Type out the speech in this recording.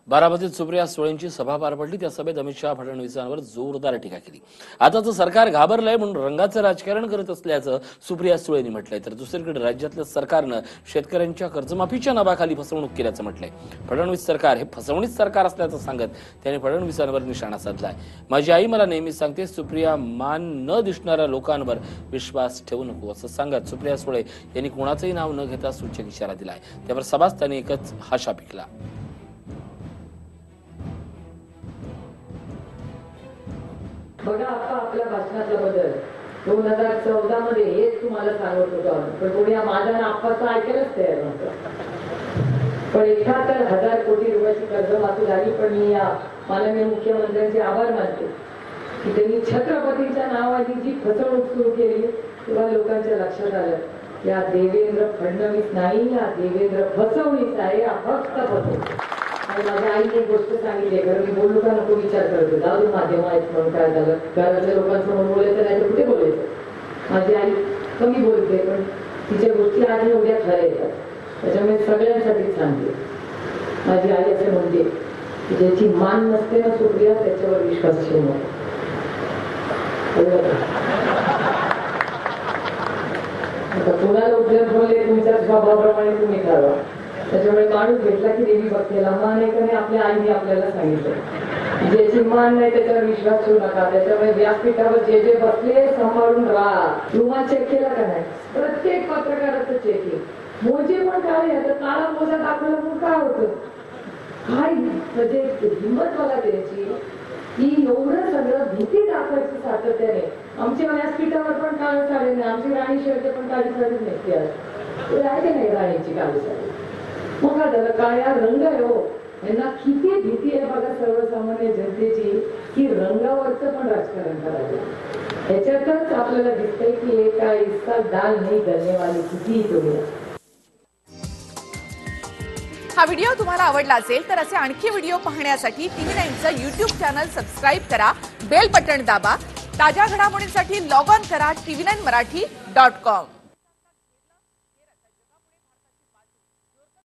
बारामतीत सुप्रिया सुळेंची सभा पार पडली। त्या सभेत अमित शहा फडणवीसांवर जोरदार टीका केली। आताचं सरकार घाबरलंय म्हणून रंगाचं राजकारण करत असल्याचं सुप्रिया सुळेंनी म्हटलंय। तर दुसरीकडे राज्यातल्या सरकारनं शेतकऱ्यांच्या कर्जमाफीच्या नावाखाली फसवणूक केल्याचं म्हटलंय। फडणवीस सरकार हे फसवणीच सरकार असल्याचं सांगत त्यांनी फडणवीसांवर निशाणा साधलाय। माझी आई मला नेहमी सांगते, सुप्रिया मान न दिसणाऱ्या लोकांवर विश्वास ठेवू नको असं सांगत सुप्रिया सुळे यांनी कोणाचंही नाव न घेता सूचक इशारा दिलाय। त्यावर सभास्थानी एकच हाशा पिकला। बघा आता आपल्या भाषणातला बदल 2014 मध्ये हेच तुम्हाला सांगत होतो, पण कोणी माझा आप्पाचा ऐकायलाच तयार नव्हतं। पण 71,000 कोटी रुपयाची कर्जमाफी झाली। पण मी या माननीय मुख्यमंत्र्यांचे आभार मानते की त्यांनी छत्रपतीच्या नावाने जी फसवणूक सुरू केली तेव्हा लोकांच्या लक्षात आलं या देवेंद्र फडणवीस नाही, या देवेंद्र फसवणीच आहे, या फक्त फसवणूक। माझ्या आईने एक गोष्ट सांगितली, कारण मी बोललो का नको विचार करत होते, जाऊ माध्यम आहेत म्हणून काय झालं, घरातल्या लोकांसमोर बोलायचं नाही तर कुठे बोलायचं। माझी आई कमी बोलते पण तिच्या गोष्टी आज उद्या खऱ्या येतात, त्याच्यामुळे सगळ्यांसाठी सांगते। माझी आई असे म्हणते की ज्याची मान नसते ना सुप्रिया त्याच्यावर विश्वास ठेवू नका। कोणाला उद्योग बोलले तुमच्या स्वभावाप्रमाणे तुम्ही ठरवा। त्याच्यामुळे माणूस भेटला की देवी बघतेला मान आहे का नाही, आपल्या आईने आपल्याला सांगितलं ज्याची मान नाही त्याच्यावर विश्वास ठेवू नका। त्याच्यामुळे व्यासपीठावर जे जे बसले सांभाळून राहा। तुम्हा चेक केला का नाही? प्रत्येक पत्रकाराचं चेकिंग मोजे पण काय आहे, काळा मोजा दाखवलं म्हणून काय होतं, काय म्हणजे हिंमत मला द्यायची की एवढं सगळं भीती दाखवायची सातत्याने। आमच्या व्यासपीठावर पण काळी साडी नाही, आमची राणी शेळके पण काळी साडी नेसते आहे नाही राणीची काळी साडी। मग काय झालं, काळ्या रंग आहे हो, यांना किती भीती आहे बघा सर्वसामान्य जनतेची की रंगावरचं पण राजकारण करायचं। ह्याच्यातच आपल्याला दिसतंय की एका इसका दाल नाही गलने वाली किती तुम्ही। हा व्हिडिओ तुम्हाला आवडला असेल तर असे आणखी व्हिडिओ पाहण्यासाठी TV9चं YouTube चॅनल सबस्क्राइब करा, बेल बटन दाबा। ताज्या घडामोडींसाठी लॉग ऑन करा tv9marathi.com।